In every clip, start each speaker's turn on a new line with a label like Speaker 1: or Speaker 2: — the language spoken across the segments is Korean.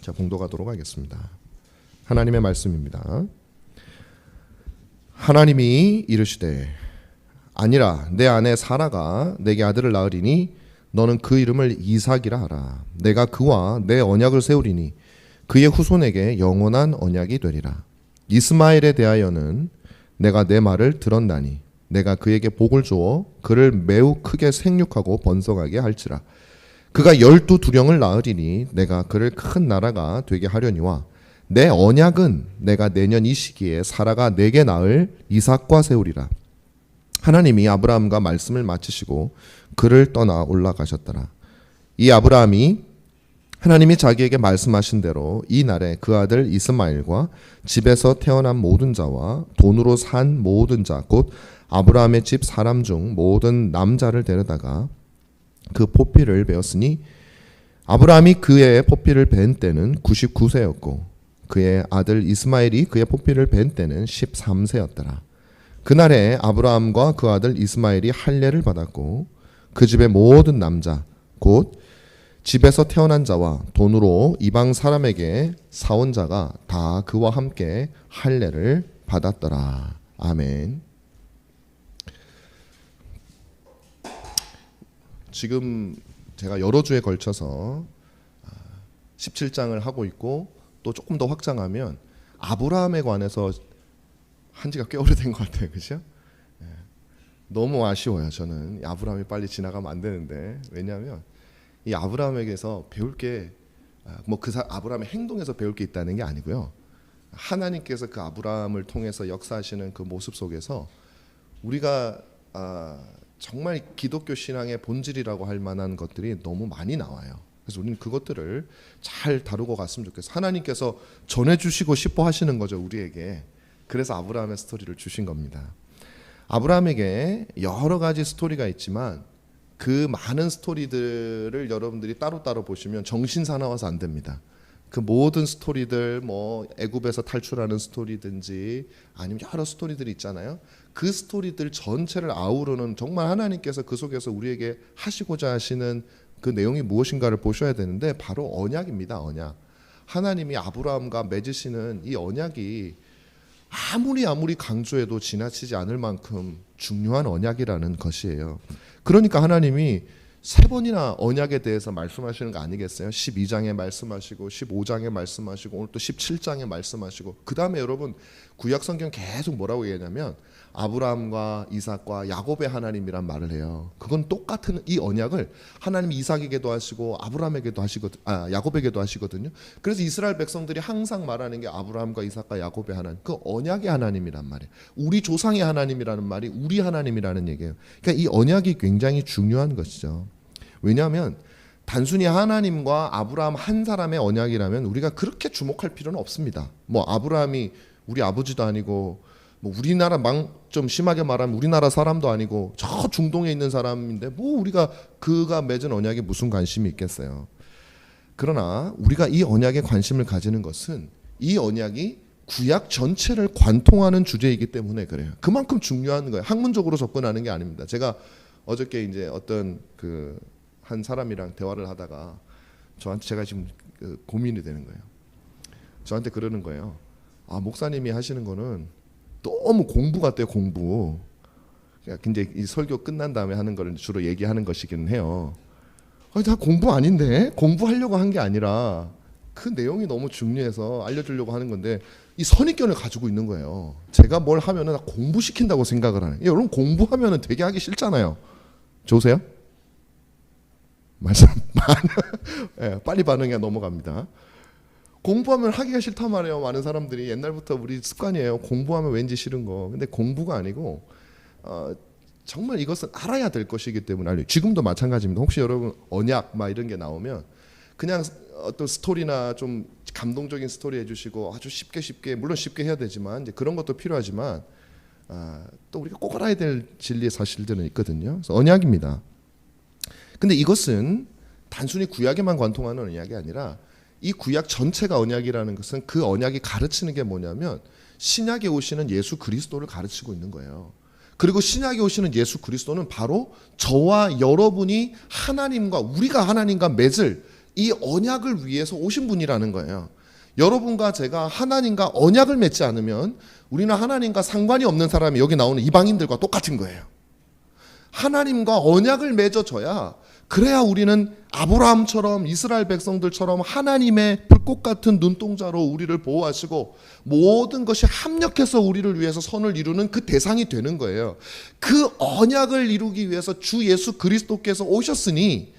Speaker 1: 자, 봉독하도록 하겠습니다. 하나님의 말씀입니다. 하나님이 이르시되 아니라 내 아내 사라가 내게 아들을 낳으리니 너는 그 이름을 이삭이라 하라. 내가 그와 내 언약을 세우리니 그의 후손에게 영원한 언약이 되리라. 이스마엘에 대하여는 내가 내 말을 들었나니 내가 그에게 복을 주어 그를 매우 크게 생육하고 번성하게 할지라. 그가 12두령을 낳으리니 내가 그를 큰 나라가 되게 하려니와 내 언약은 내가 내년 이 시기에 사라가 내게 낳을 이삭과 세우리라. 하나님이 아브라함과 말씀을 마치시고 그를 떠나 올라가셨더라. 이 아브라함이 하나님이 자기에게 말씀하신 대로 이 날에 그 아들 이스마엘과 집에서 태어난 모든 자와 돈으로 산 모든 자 곧 아브라함의 집 사람 중 모든 남자를 데려다가 그 포피를 베었으니 아브라함이 그의 포피를 벤 때는 99세였고 그의 아들 이스마엘이 그의 포피를 벤 때는 13세였더라. 그날에 아브라함과 그 아들 이스마엘이 할례를 받았고 그 집의 모든 남자 곧 집에서 태어난 자와 돈으로 이방 사람에게 사온 자가 다 그와 함께 할례를 받았더라. 아멘. 지금 제가 여러 주에 걸쳐서 17장을 하고 있고 또 조금 더 확장하면 아브라함에 관해서 한 지가 꽤 오래된 것 같아요. 그죠? 너무 아쉬워요. 저는 아브라함이 빨리 지나가면 안 되는데 왜냐하면 이 아브라함에게서 배울 게 뭐 그 아브라함의 행동에서 배울 게 있다는 게 아니고요. 하나님께서 그 아브라함을 통해서 역사하시는 그 모습 속에서 우리가 정말 기독교 신앙의 본질이라고 할 만한 것들이 너무 많이 나와요. 그래서 우리는 그것들을 잘 다루고 갔으면 좋겠어요. 하나님께서 전해주시고 싶어 하시는 거죠, 우리에게. 그래서 아브라함의 스토리를 주신 겁니다. 아브라함에게 여러 가지 스토리가 있지만 그 많은 스토리들을 여러분들이 따로따로 보시면 정신 사나워서 안 됩니다. 그 모든 스토리들 뭐 애굽에서 탈출하는 스토리든지 아니면 여러 스토리들이 있잖아요. 그 스토리들 전체를 아우르는 정말 하나님께서 그 속에서 우리에게 하시고자 하시는 그 내용이 무엇인가를 보셔야 되는데 바로 언약입니다. 언약. 하나님이 아브라함과 맺으시는 이 언약이 아무리 강조해도 지나치지 않을 만큼 중요한 언약이라는 것이에요. 그러니까 하나님이 3번이나 언약에 대해서 말씀하시는 거 아니겠어요? 12장에 말씀하시고 15장에 말씀하시고 오늘 또 17장에 말씀하시고 그 다음에 여러분 구약 성경 계속 뭐라고 얘기하냐면 아브라함과 이삭과 야곱의 하나님이란 말을 해요. 그건 똑같은 이 언약을 하나님이 이삭에게도 하시고 아브라함에게도 하시거든요. 야곱에게도 하시거든요. 그래서 이스라엘 백성들이 항상 말하는 게 아브라함과 이삭과 야곱의 하나님, 그 언약의 하나님이란 말이에요. 우리 조상의 하나님이라는 말이 우리 하나님이라는 얘기예요. 그러니까 이 언약이 굉장히 중요한 것이죠. 왜냐하면 단순히 하나님과 아브라함 한 사람의 언약이라면 우리가 그렇게 주목할 필요는 없습니다. 뭐 아브라함이 우리 아버지도 아니고 뭐 우리나라 좀 심하게 말하면 우리나라 사람도 아니고 저 중동에 있는 사람인데 뭐 우리가 그가 맺은 언약에 무슨 관심이 있겠어요. 그러나 우리가 이 언약에 관심을 가지는 것은 이 언약이 구약 전체를 관통하는 주제이기 때문에 그래요. 그만큼 중요한 거예요. 학문적으로 접근하는 게 아닙니다. 제가 어저께 이제 어떤 한 사람이랑 대화를 하다가 저한테 제가 지금 고민이 되는 거예요. 저한테 그러는 거예요. 목사님이 하시는 거는 너무 공부 같대요. 공부. 근데 이 설교 끝난 다음에 하는 거를 주로 얘기하는 것이긴 해요. 다 공부 아닌데? 공부하려고 한 게 아니라 그 내용이 너무 중요해서 알려주려고 하는 건데 이 선입견을 가지고 있는 거예요. 제가 뭘 하면은 공부시킨다고 생각을 하는. 여러분 공부하면은 되게 하기 싫잖아요. 좋으세요? 말씀 빨리 반응해 넘어갑니다. 공부하면 하기가 싫단 말이에요. 많은 사람들이 옛날부터 우리 습관이에요. 공부하면 왠지 싫은 거. 근데 공부가 아니고 정말 이것은 알아야 될 것이기 때문에 알려요. 지금도 마찬가지입니다. 혹시 여러분 언약 막 이런 게 나오면 그냥 어떤 스토리나 좀 감동적인 스토리 해주시고 아주 쉽게 물론 쉽게 해야 되지만 이제 그런 것도 필요하지만 또 우리가 꼭 알아야 될 진리의 사실들은 있거든요. 그래서 언약입니다. 근데 이것은 단순히 구약에만 관통하는 언약이 아니라 이 구약 전체가 언약이라는 것은 그 언약이 가르치는 게 뭐냐면 신약에 오시는 예수 그리스도를 가르치고 있는 거예요. 그리고 신약에 오시는 예수 그리스도는 바로 저와 여러분이 하나님과 우리가 하나님과 맺을 이 언약을 위해서 오신 분이라는 거예요. 여러분과 제가 하나님과 언약을 맺지 않으면 우리는 하나님과 상관이 없는 사람이 여기 나오는 이방인들과 똑같은 거예요. 하나님과 언약을 맺어줘야, 그래야 우리는 아브라함처럼 이스라엘 백성들처럼 하나님의 불꽃 같은 눈동자로 우리를 보호하시고 모든 것이 합력해서 우리를 위해서 선을 이루는 그 대상이 되는 거예요. 그 언약을 이루기 위해서 주 예수 그리스도께서 오셨으니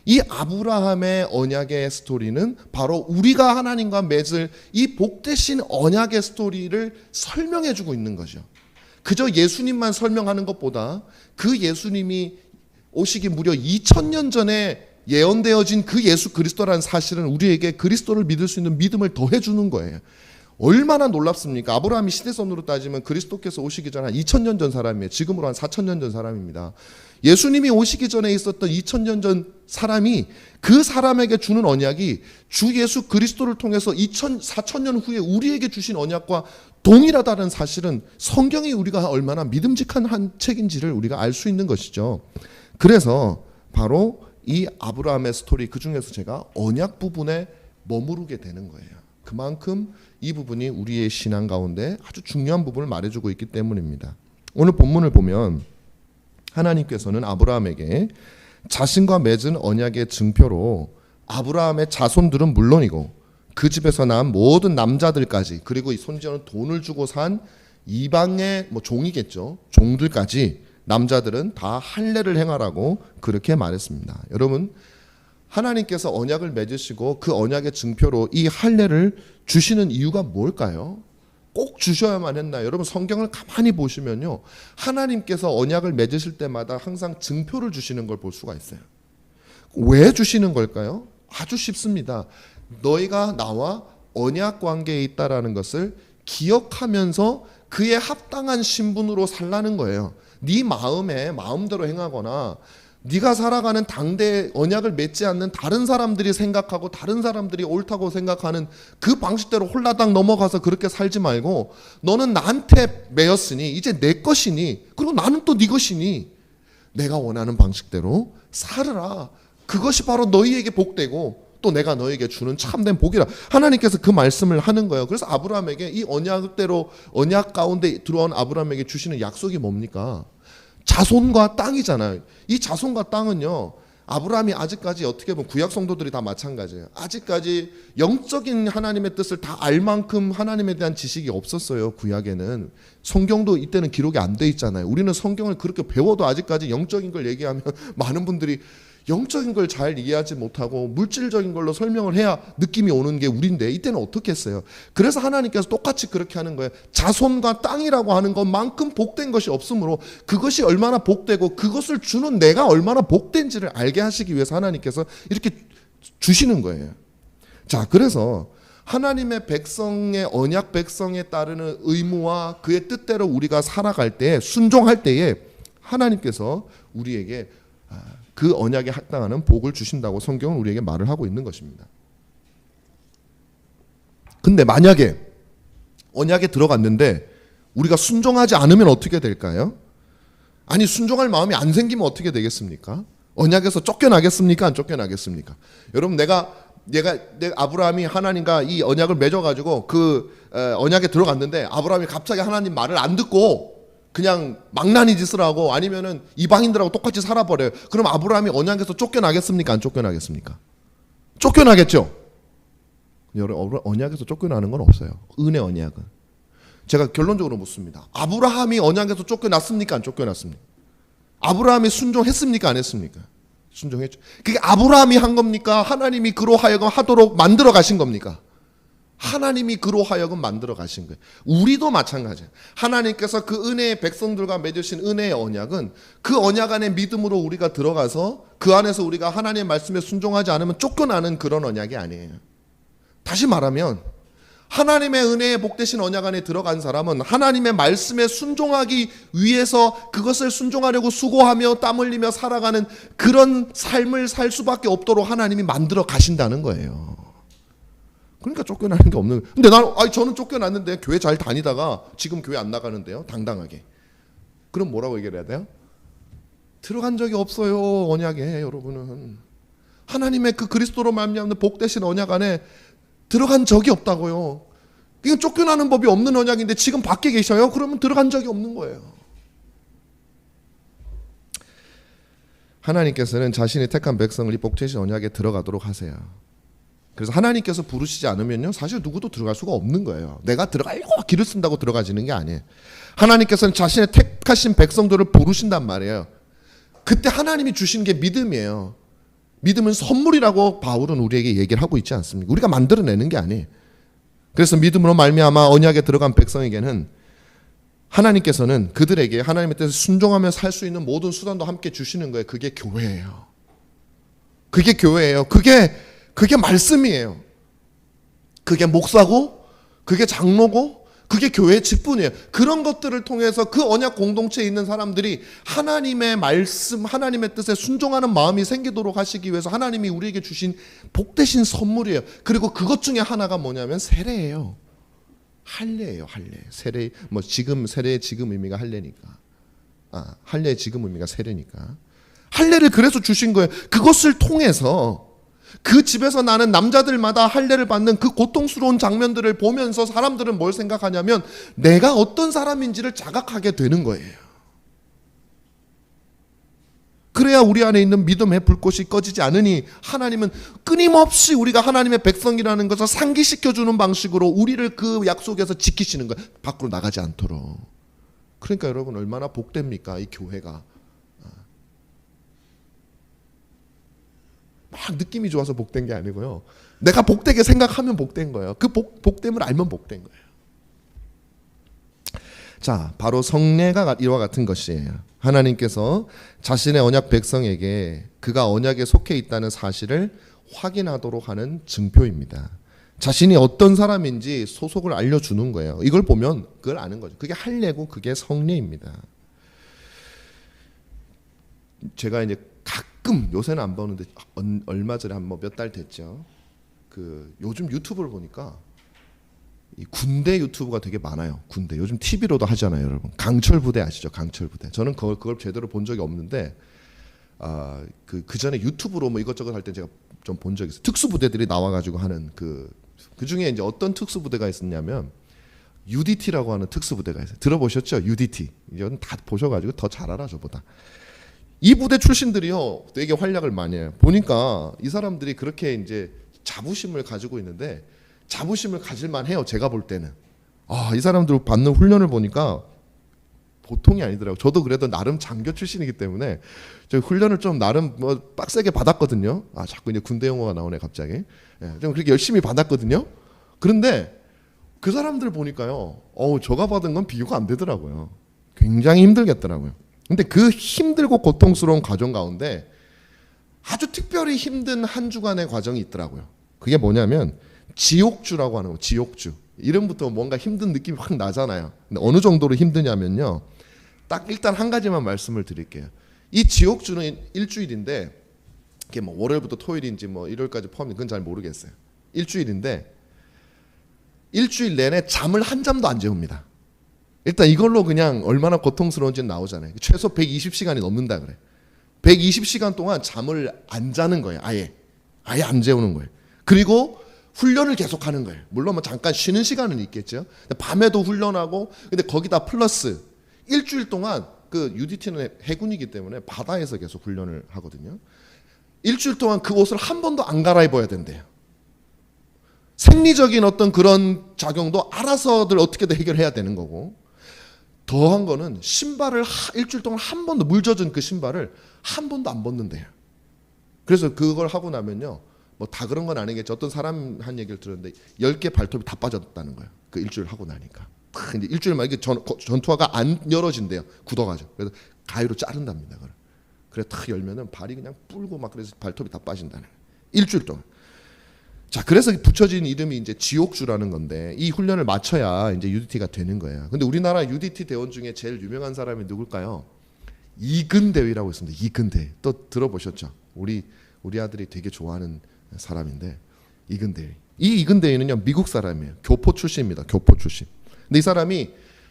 Speaker 1: 이 아브라함의 언약의 스토리는 바로 우리가 하나님과 맺을 이 복되신 언약의 스토리를 설명해 주고 있는 거죠. 그저 예수님만 설명하는 것보다 그 예수님이 오시기 무려 2000년 전에 예언되어진 그 예수 그리스도라는 사실은 우리에게 그리스도를 믿을 수 있는 믿음을 더해 주는 거예요. 얼마나 놀랍습니까? 아브라함이 시대선으로 따지면 그리스도께서 오시기 전에 한 2000년 전 사람이에요. 지금으로 한 4000년 전 사람입니다. 예수님이 오시기 전에 있었던 2000년 전 사람이, 그 사람에게 주는 언약이 주 예수 그리스도를 통해서 4000년 후에 우리에게 주신 언약과 동일하다는 사실은 성경이 우리가 얼마나 믿음직한 한 책인지를 우리가 알 수 있는 것이죠. 그래서 바로 이 아브라함의 스토리, 그 중에서 제가 언약 부분에 머무르게 되는 거예요. 그만큼 이 부분이 우리의 신앙 가운데 아주 중요한 부분을 말해주고 있기 때문입니다. 오늘 본문을 보면 하나님께서는 아브라함에게 자신과 맺은 언약의 증표로 아브라함의 자손들은 물론이고 그 집에서 난 모든 남자들까지, 그리고 이 손지어는 돈을 주고 산 이방의 종이겠죠. 종들까지, 남자들은 다 할례를 행하라고 그렇게 말했습니다. 여러분, 하나님께서 언약을 맺으시고 그 언약의 증표로 이 할례를 주시는 이유가 뭘까요? 꼭 주셔야만 했나요? 여러분, 성경을 가만히 보시면요, 하나님께서 언약을 맺으실 때마다 항상 증표를 주시는 걸 볼 수가 있어요. 왜 주시는 걸까요? 아주 쉽습니다. 너희가 나와 언약 관계에 있다라는 것을 기억하면서 그에 합당한 신분으로 살라는 거예요. 네 마음에 마음대로 행하거나 네가 살아가는 당대에 언약을 맺지 않는 다른 사람들이 생각하고 다른 사람들이 옳다고 생각하는 그 방식대로 홀라당 넘어가서 그렇게 살지 말고, 너는 나한테 매였으니 이제 내 것이니, 그리고 나는 또 네 것이니 내가 원하는 방식대로 살으라. 그것이 바로 너희에게 복되고 또 내가 너에게 주는 참된 복이라. 하나님께서 그 말씀을 하는 거예요. 그래서 아브라함에게 이 언약대로, 언약 가운데 들어온 아브라함에게 주시는 약속이 뭡니까? 자손과 땅이잖아요. 이 자손과 땅은요, 아브라함이 아직까지 어떻게 보면 구약 성도들이 다 마찬가지예요. 아직까지 영적인 하나님의 뜻을 다 알 만큼 하나님에 대한 지식이 없었어요. 구약에는. 성경도 이때는 기록이 안 돼 있잖아요. 우리는 성경을 그렇게 배워도 아직까지 영적인 걸 얘기하면 많은 분들이 영적인 걸 잘 이해하지 못하고 물질적인 걸로 설명을 해야 느낌이 오는 게 우리인데, 이때는 어떻게 했어요? 그래서 하나님께서 똑같이 그렇게 하는 거예요. 자손과 땅이라고 하는 것만큼 복된 것이 없으므로 그것이 얼마나 복되고 그것을 주는 내가 얼마나 복된지를 알게 하시기 위해서 하나님께서 이렇게 주시는 거예요. 자, 그래서 하나님의 백성의, 언약 백성에 따르는 의무와 그의 뜻대로 우리가 살아갈 때, 순종할 때에 하나님께서 우리에게 그 언약에 합당하는 복을 주신다고 성경은 우리에게 말을 하고 있는 것입니다. 근데 만약에 언약에 들어갔는데 우리가 순종하지 않으면 어떻게 될까요? 아니, 순종할 마음이 안 생기면 어떻게 되겠습니까? 언약에서 쫓겨나겠습니까? 안 쫓겨나겠습니까? 여러분, 내가 아브라함이 하나님과 이 언약을 맺어가지고 그 언약에 들어갔는데 아브라함이 갑자기 하나님 말을 안 듣고 그냥 망나니 짓을 하고 아니면은 이방인들하고 똑같이 살아버려요. 그럼 아브라함이 언약에서 쫓겨나겠습니까? 안 쫓겨나겠습니까? 쫓겨나겠죠. 여러분, 언약에서 쫓겨나는 건 없어요. 은혜 언약은. 제가 결론적으로 묻습니다. 아브라함이 언약에서 쫓겨났습니까? 안 쫓겨났습니까? 아브라함이 순종했습니까? 안 했습니까? 순종했죠. 그게 아브라함이 한 겁니까? 하나님이 그로 하여금 하도록 만들어 가신 겁니까? 하나님이 그로 하여금 만들어 가신 거예요. 우리도 마찬가지예요. 하나님께서 그 은혜의 백성들과 맺으신 은혜의 언약은 그 언약 안에 믿음으로 우리가 들어가서 그 안에서 우리가 하나님의 말씀에 순종하지 않으면 쫓겨나는 그런 언약이 아니에요. 다시 말하면 하나님의 은혜의 복되신 언약 안에 들어간 사람은 하나님의 말씀에 순종하기 위해서 그것을 순종하려고 수고하며 땀 흘리며 살아가는 그런 삶을 살 수밖에 없도록 하나님이 만들어 가신다는 거예요. 그러니까 쫓겨나는 게 없는. 근데 저는 쫓겨났는데 교회 잘 다니다가 지금 교회 안 나가는데요, 당당하게. 그럼 뭐라고 얘기를 해야 돼요? 들어간 적이 없어요, 언약에. 여러분은 하나님의 그 그리스도로 말미암는 복되신 언약 안에 들어간 적이 없다고요. 이건 쫓겨나는 법이 없는 언약인데 지금 밖에 계셔요? 그러면 들어간 적이 없는 거예요. 하나님께서는 자신이 택한 백성을 이 복되신 언약에 들어가도록 하세요. 그래서 하나님께서 부르시지 않으면요, 사실 누구도 들어갈 수가 없는 거예요. 내가 들어가려고 길을 쓴다고 들어가지는 게 아니에요. 하나님께서는 자신의 택하신 백성들을 부르신단 말이에요. 그때 하나님이 주신 게 믿음이에요. 믿음은 선물이라고 바울은 우리에게 얘기를 하고 있지 않습니까? 우리가 만들어내는 게 아니에요. 그래서 믿음으로 말미암아 언약에 들어간 백성에게는 하나님께서는 그들에게 하나님의 뜻에 순종하며 살 수 있는 모든 수단도 함께 주시는 거예요. 그게 교회예요. 그게 교회예요. 그게 말씀이에요. 그게 목사고, 그게 장로고, 그게 교회의 직분이에요. 그런 것들을 통해서 그 언약 공동체에 있는 사람들이 하나님의 말씀, 하나님의 뜻에 순종하는 마음이 생기도록 하시기 위해서 하나님이 우리에게 주신 복되신 선물이에요. 그리고 그것 중에 하나가 뭐냐면 세례예요. 할례예요. 할례. 세례, 뭐 지금 세례의 지금 의미가 할례니까. 할례의 지금 의미가 세례니까. 할례를 그래서 주신 거예요. 그것을 통해서 그 집에서 나는 남자들마다 할례를 받는 그 고통스러운 장면들을 보면서 사람들은 뭘 생각하냐면 내가 어떤 사람인지를 자각하게 되는 거예요. 그래야 우리 안에 있는 믿음의 불꽃이 꺼지지 않으니 하나님은 끊임없이 우리가 하나님의 백성이라는 것을 상기시켜주는 방식으로 우리를 그 약속에서 지키시는 거예요. 밖으로 나가지 않도록. 그러니까 여러분 얼마나 복됩니까? 이 교회가. 막 느낌이 좋아서 복된 게 아니고요. 내가 복되게 생각하면 복된 거예요. 그 복됨을 알면 복된 거예요. 자, 바로 성례가 이와 같은 것이에요. 하나님께서 자신의 언약 백성에게 그가 언약에 속해 있다는 사실을 확인하도록 하는 증표입니다. 자신이 어떤 사람인지 소속을 알려주는 거예요. 이걸 보면 그걸 아는 거죠. 그게 할례고 그게 성례입니다. 제가 이제 가끔, 요새는 안 보는데 얼마 전에 한 몇 달 됐죠. 요즘 유튜브를 보니까 이 군대 유튜브가 되게 많아요. 군대 요즘 TV로도 하잖아요, 여러분. 강철 부대 아시죠? 강철 부대. 저는 그걸 제대로 본 적이 없는데 그 전에 유튜브로 뭐 이것저것 할 때 제가 좀 본 적이 있어요. 특수 부대들이 나와가지고 하는 그 중에 이제 어떤 특수 부대가 있었냐면 UDT라고 하는 특수 부대가 있어요. 들어보셨죠? UDT. 이건 다 보셔가지고 더 잘 알아 저보다. 이 부대 출신들이요 되게 활약을 많이 해요. 보니까 이 사람들이 그렇게 이제 자부심을 가지고 있는데 자부심을 가질만 해요. 제가 볼 때는 이 사람들 받는 훈련을 보니까 보통이 아니더라고요. 저도 그래도 나름 장교 출신이기 때문에 저 훈련을 좀 나름 뭐 빡세게 받았거든요. 자꾸 이제 군대 용어가 나오네 갑자기. 좀 그렇게 열심히 받았거든요. 그런데 그 사람들 보니까요, 저가 받은 건 비교가 안 되더라고요. 굉장히 힘들겠더라고요. 근데 그 힘들고 고통스러운 과정 가운데 아주 특별히 힘든 한 주간의 과정이 있더라고요. 그게 뭐냐면 지옥주라고 하는 거. 지옥주. 이름부터 뭔가 힘든 느낌이 확 나잖아요. 근데 어느 정도로 힘드냐면요, 딱 일단 한 가지만 말씀을 드릴게요. 이 지옥주는 일주일인데 이게 뭐 월요일부터 토요일인지 뭐 일요일까지 포함이 그건 잘 모르겠어요. 일주일인데 일주일 내내 잠을 한 잠도 안 재웁니다. 일단 이걸로 그냥 얼마나 고통스러운지는 나오잖아요. 최소 120시간이 넘는다 그래. 120시간 동안 잠을 안 자는 거예요. 아예 안 재우는 거예요. 그리고 훈련을 계속하는 거예요. 물론 뭐 잠깐 쉬는 시간은 있겠죠. 밤에도 훈련하고, 근데 거기다 플러스 일주일 동안 그 UDT는 해군이기 때문에 바다에서 계속 훈련을 하거든요. 일주일 동안 그 옷을 한 번도 안 갈아입어야 된대요. 생리적인 어떤 그런 작용도 알아서들 어떻게든 해결해야 되는 거고, 더한 거는 신발을 일주일 동안 한 번도, 물 젖은 그 신발을 한 번도 안 벗는데요. 그래서 그걸 하고 나면요, 뭐 다 그런 건 아니겠죠. 어떤 사람 한 얘기를 들었는데 10개 발톱이 다 빠졌다는 거예요. 그 일주일 하고 나니까. 이제 일주일만 이게 전투화가 안 열어진대요. 굳어가지고. 그래서 가위로 자른답니다. 그래 탁 열면은 발이 그냥 뿔고 막 그래서 발톱이 다 빠진다는 거예요. 일주일 동안. 자, 그래서 붙여진 이름이 이제 지옥주라는 건데, 이 훈련을 마쳐야 이제 UDT가 되는 거예요. 근데 우리나라 UDT 대원 중에 제일 유명한 사람이 누굴까요? 이근대위라고 있습니다. 이근대. 또 들어보셨죠? 우리 아들이 되게 좋아하는 사람인데, 이근대위. 이 이근대위는요 미국 사람이에요. 교포 출신입니다. 교포 출신. 근데 이 사람이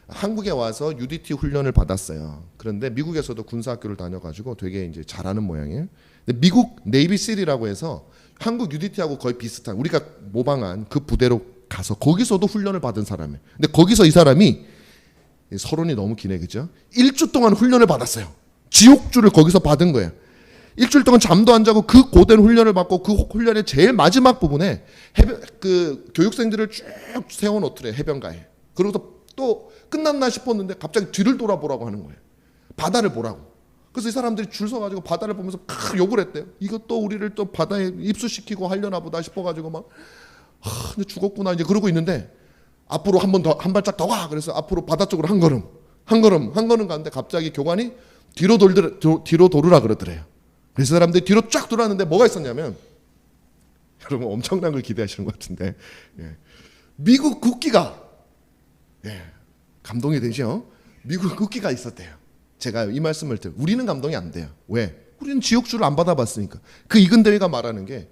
Speaker 1: 한국에 와서 UDT 훈련을 받았어요. 그런데 미국에서도 군사학교를 다녀가지고 되게 이제 잘하는 모양이에요. 근데 미국 네이비실이라고 해서 한국 UDT하고 거의 비슷한 우리가 모방한 그 부대로 가서 거기서도 훈련을 받은 사람이에요. 근데 거기서 이 사람이 서론이 너무 기네, 그죠? 1주 동안 훈련을 받았어요. 지옥주를 거기서 받은 거예요. 일주일 동안 잠도 안 자고 그 고된 훈련을 받고 그 훈련의 제일 마지막 부분에 그 교육생들을 쭉 세워놓더래, 해변가에. 그러고서 또 끝났나 싶었는데 갑자기 뒤를 돌아보라고 하는 거예요. 바다를 보라고. 그래서 이 사람들이 줄 서가지고 바다를 보면서 욕을 했대요. 이것도 우리를 또 바다에 입수시키고 하려나 보다 싶어가지고 막 근데 죽었구나 이제 그러고 있는데 앞으로 한 발짝 더 가. 그래서 앞으로 바다 쪽으로 한 걸음 가는데 갑자기 교관이 뒤로 돌으라 그러더래요. 그래서 사람들이 뒤로 쫙 돌았는데 뭐가 있었냐면, 여러분 엄청난 걸 기대하시는 것 같은데, 미국 국기가, 감동이 되죠? 미국 국기가 있었대요. 제가 이 말씀을 드려요. 우리는 감동이 안 돼요. 왜? 우리는 지옥주를 안 받아봤으니까. 그 이근대회가 말하는 게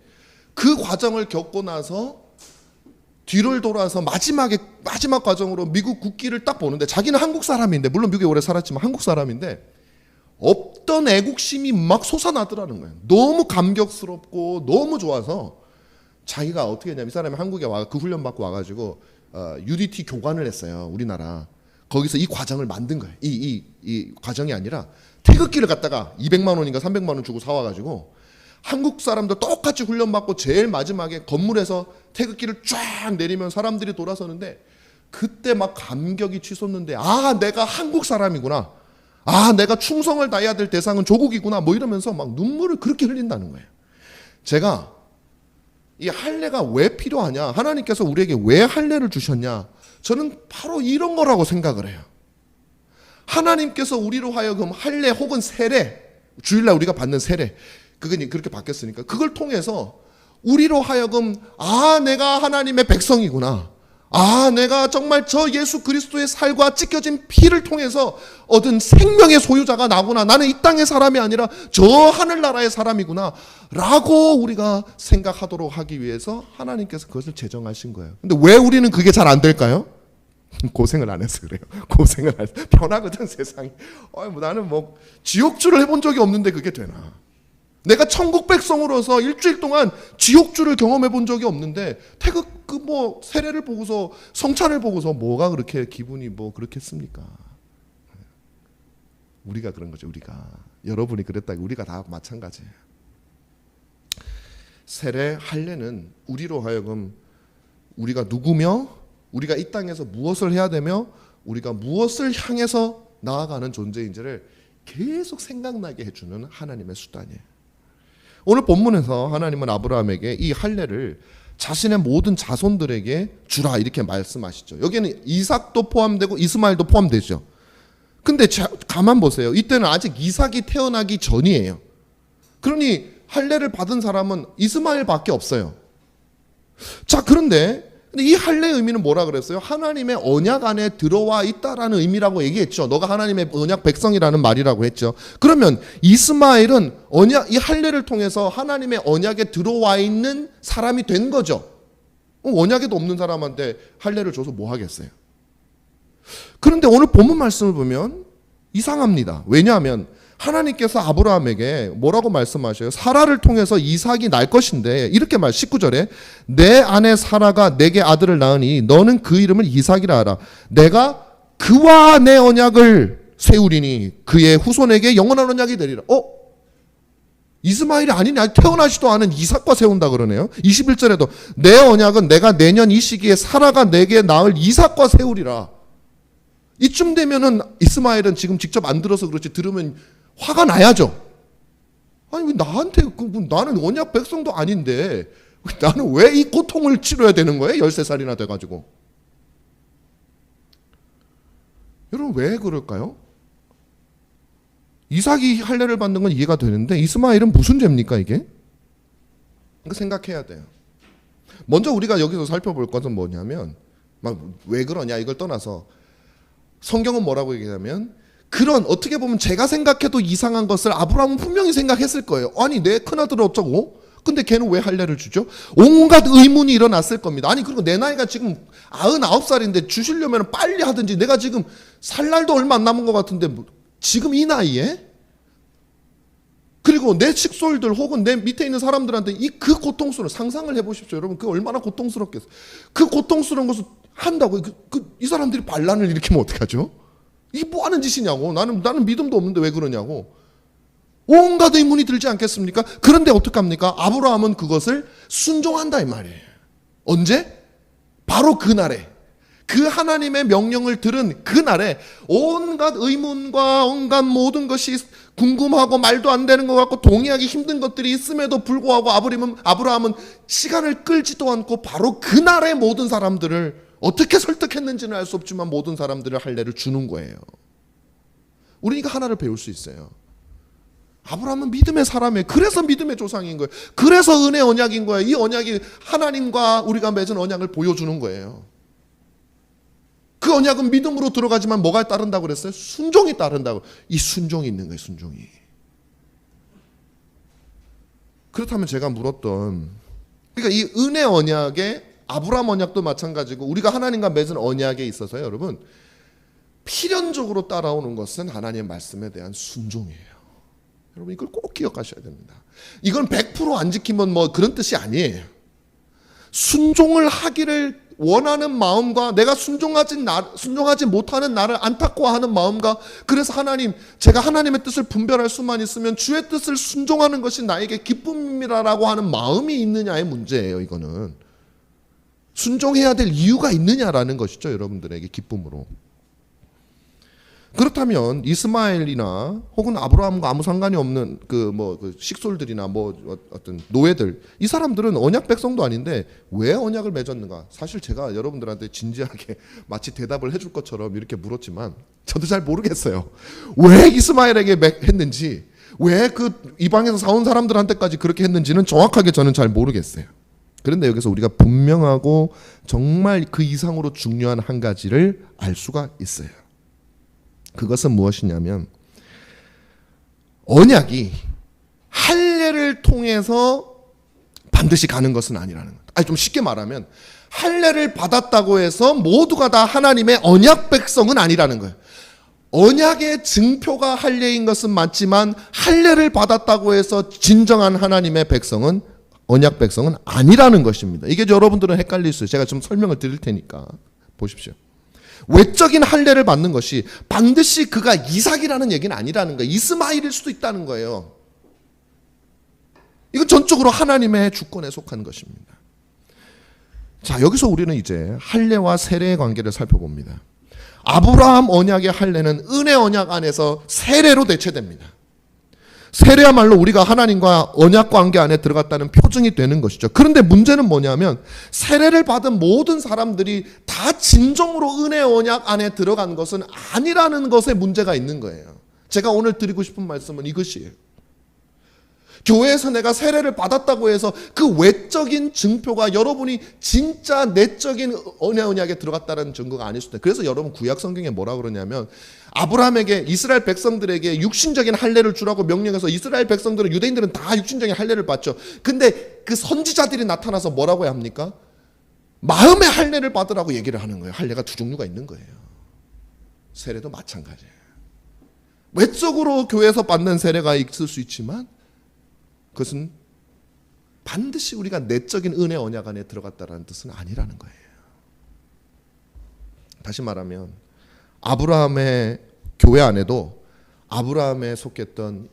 Speaker 1: 그 과정을 겪고 나서 뒤를 돌아서 마지막 과정으로 미국 국기를 딱 보는데, 자기는 한국 사람인데, 물론 미국에 오래 살았지만 한국 사람인데 없던 애국심이 막 솟아나더라는 거예요. 너무 감격스럽고 너무 좋아서 자기가 어떻게 했냐면, 이 사람이 한국에 와 그 훈련 받고 와가지고 UDT 교관을 했어요. 우리나라. 거기서 이 과정을 만든 거예요. 이 과정이 아니라 태극기를 갖다가 200만 원인가 300만 원 주고 사와가지고 한국 사람들 똑같이 훈련 받고 제일 마지막에 건물에서 태극기를 쫙 내리면 사람들이 돌아서는데, 그때 막 감격이 치솟는데, 아 내가 한국 사람이구나, 아 내가 충성을 다해야 될 대상은 조국이구나, 뭐 이러면서 막 눈물을 그렇게 흘린다는 거예요. 제가 이 할례가 왜 필요하냐, 하나님께서 우리에게 왜 할례를 주셨냐, 저는 바로 이런 거라고 생각을 해요. 하나님께서 우리로 하여금 할례 혹은 세례, 주일날 우리가 받는 세례, 그게 그렇게 바뀌었으니까 그걸 통해서 우리로 하여금 아 내가 하나님의 백성이구나, 아 내가 정말 저 예수 그리스도의 살과 찢겨진 피를 통해서 얻은 생명의 소유자가 나구나, 나는 이 땅의 사람이 아니라 저 하늘나라의 사람이구나 라고 우리가 생각하도록 하기 위해서 하나님께서 그것을 제정하신 거예요. 근데 왜 우리는 그게 잘 안 될까요? 고생을 안 해서 그래요. 고생을 안 해서. 편하거든 세상이. 나는 뭐 지옥주를 해본 적이 없는데 그게 되나. 내가 천국 백성으로서 일주일 동안 지옥주를 경험해 본 적이 없는데 세례를 보고서, 성찬을 보고서 뭐가 그렇게 기분이 뭐 그렇겠습니까? 우리가 그런 거죠. 우리가. 여러분이 그랬다. 우리가 다 마찬가지예요. 세례, 할례는 우리로 하여금 우리가 누구며, 우리가 이 땅에서 무엇을 해야 되며, 우리가 무엇을 향해서 나아가는 존재인지를 계속 생각나게 해주는 하나님의 수단이에요. 오늘 본문에서 하나님은 아브라함에게 이 할례를 자신의 모든 자손들에게 주라 이렇게 말씀하시죠. 여기에는 이삭도 포함되고 이스마엘도 포함되죠. 근데 가만 보세요. 이때는 아직 이삭이 태어나기 전이에요. 그러니 할례를 받은 사람은 이스마엘밖에 없어요. 자, 그런데 이 할례의 의미는 뭐라 그랬어요? 하나님의 언약 안에 들어와 있다라는 의미라고 얘기했죠. 너가 하나님의 언약 백성이라는 말이라고 했죠. 그러면 이스마엘은 이 할례를 통해서 하나님의 언약에 들어와 있는 사람이 된 거죠. 언약에도 없는 사람한테 할례를 줘서 뭐 하겠어요? 그런데 오늘 본문 말씀을 보면 이상합니다. 왜냐하면 하나님께서 아브라함에게 뭐라고 말씀하셔요? 사라를 통해서 이삭이 날 것인데, 이렇게 19절에 내 아내 사라가 내게 아들을 낳으니 너는 그 이름을 이삭이라 하라. 내가 그와 내 언약을 세우리니 그의 후손에게 영원한 언약이 되리라. 이스마엘이 아니냐, 태어나지도 않은 이삭과 세운다 그러네요. 21절에도 내 언약은 내가 내년 이 시기에 사라가 내게 낳을 이삭과 세우리라. 이쯤 되면은 이스마엘은 지금 직접 안 들어서 그렇지, 들으면 화가 나야죠. 아니 왜 나한테, 나는 언약 백성도 아닌데 나는 왜 이 고통을 치러야 되는 거예요? 13살이나 돼가지고. 여러분 왜 그럴까요? 이삭이 할례를 받는 건 이해가 되는데 이스마엘은 무슨 죄입니까 이게? 이거 생각해야 돼요. 먼저 우리가 여기서 살펴볼 것은 뭐냐면, 왜 그러냐 이걸 떠나서 성경은 뭐라고 얘기하냐면, 그런 어떻게 보면 제가 생각해도 이상한 것을 아브라함은 분명히 생각했을 거예요. 아니 내 큰아들을 어쩌고, 근데 걔는 왜 할례를 주죠? 온갖 의문이 일어났을 겁니다. 아니 그리고 내 나이가 지금 99살인데 주시려면 빨리 하든지, 내가 지금 살 날도 얼마 안 남은 것 같은데 지금 이 나이에? 그리고 내 식솔들 혹은 내 밑에 있는 사람들한테 그 고통스러운, 상상을 해보십시오 여러분. 그 얼마나 고통스럽겠어요. 그 고통스러운 것을 한다고 이 사람들이 반란을 일으키면 어떡하죠? 이게 뭐 하는 짓이냐고. 나는 믿음도 없는데 왜 그러냐고. 온갖 의문이 들지 않겠습니까? 그런데 어떡합니까? 아브라함은 그것을 순종한다 이 말이에요. 언제? 바로 그날에, 그 하나님의 명령을 들은 그날에 온갖 의문과 온갖 모든 것이 궁금하고 말도 안 되는 것 같고 동의하기 힘든 것들이 있음에도 불구하고 아브라함은 시간을 끌지도 않고 바로 그날에 모든 사람들을, 어떻게 설득했는지는 알 수 없지만 모든 사람들을 할례를 주는 거예요. 우리가 이거 하나를 배울 수 있어요. 아브라함은 믿음의 사람이에요. 그래서 믿음의 조상인 거예요. 그래서 은혜 언약인 거예요. 이 언약이 하나님과 우리가 맺은 언약을 보여주는 거예요. 그 언약은 믿음으로 들어가지만 뭐가 따른다고 그랬어요? 순종이 따른다고. 이 순종이 있는 거예요. 순종이. 그렇다면 제가 물었던, 그러니까 이 은혜 언약의 아브라함 언약도 마찬가지고 우리가 하나님과 맺은 언약에 있어서요, 여러분, 필연적으로 따라오는 것은 하나님의 말씀에 대한 순종이에요. 여러분 이걸 꼭 기억하셔야 됩니다. 이건 100% 안 지키면 뭐 그런 뜻이 아니에요. 순종을 하기를 원하는 마음과 내가 순종하지 못하는 나를 안타까워하는 마음과, 그래서 제가 하나님의 뜻을 분별할 수만 있으면 주의 뜻을 순종하는 것이 나에게 기쁨이라고 하는 마음이 있느냐의 문제예요. 이거는 순종해야 될 이유가 있느냐라는 것이죠. 여러분들에게 기쁨으로. 그렇다면 이스마엘이나 혹은 아브라함과 아무 상관이 없는 그 식솔들이나 어떤 노예들, 이 사람들은 언약 백성도 아닌데 왜 언약을 맺었는가? 사실 제가 여러분들한테 진지하게 마치 대답을 해줄 것처럼 이렇게 물었지만 저도 잘 모르겠어요. 왜 이스마엘에게 했는지, 왜 그 이방에서 사온 사람들한테까지 그렇게 했는지는 정확하게 저는 잘 모르겠어요. 그런데 여기서 우리가 분명하고 정말 그 이상으로 중요한 한 가지를 알 수가 있어요. 그것은 무엇이냐면 언약이 할례를 통해서 반드시 가는 것은 아니라는 것. 좀 쉽게 말하면 할례를 받았다고 해서 모두가 다 하나님의 언약 백성은 아니라는 거예요. 언약의 증표가 할례인 것은 맞지만 할례를 받았다고 해서 진정한 하나님의 백성은, 언약 백성은 아니라는 것입니다. 이게 여러분들은 헷갈릴 수 있어요. 제가 좀 설명을 드릴 테니까 보십시오. 외적인 할례를 받는 것이 반드시 그가 이삭이라는 얘기는 아니라는 거예요. 이스마엘일 수도 있다는 거예요. 이건 전적으로 하나님의 주권에 속한 것입니다. 자, 여기서 우리는 이제 할례와 세례의 관계를 살펴봅니다. 아브라함 언약의 할례는 은혜 언약 안에서 세례로 대체됩니다. 세례야말로 우리가 하나님과 언약 관계 안에 들어갔다는 표징이 되는 것이죠. 그런데 문제는 뭐냐면 세례를 받은 모든 사람들이 다 진정으로 은혜 언약 안에 들어간 것은 아니라는 것에 문제가 있는 거예요. 제가 오늘 드리고 싶은 말씀은 이것이에요. 교회에서 내가 세례를 받았다고 해서 그 외적인 증표가 여러분이 진짜 내적인 은혜 언약에 들어갔다는 증거가 아닐 수도 있어요. 그래서 여러분 구약 성경에 뭐라 그러냐면 아브라함에게, 이스라엘 백성들에게 육신적인 할례를 주라고 명령해서 이스라엘 백성들은, 유대인들은 다 육신적인 할례를 받죠. 근데 그 선지자들이 나타나서 뭐라고 해야 합니까? 마음의 할례를 받으라고 얘기를 하는 거예요. 할례가 두 종류가 있는 거예요. 세례도 마찬가지예요. 외적으로 교회에서 받는 세례가 있을 수 있지만 그것은 반드시 우리가 내적인 은혜 언약 안에 들어갔다라는 뜻은 아니라는 거예요. 다시 말하면 아브라함의 교회 안에도 아브라함에 속했던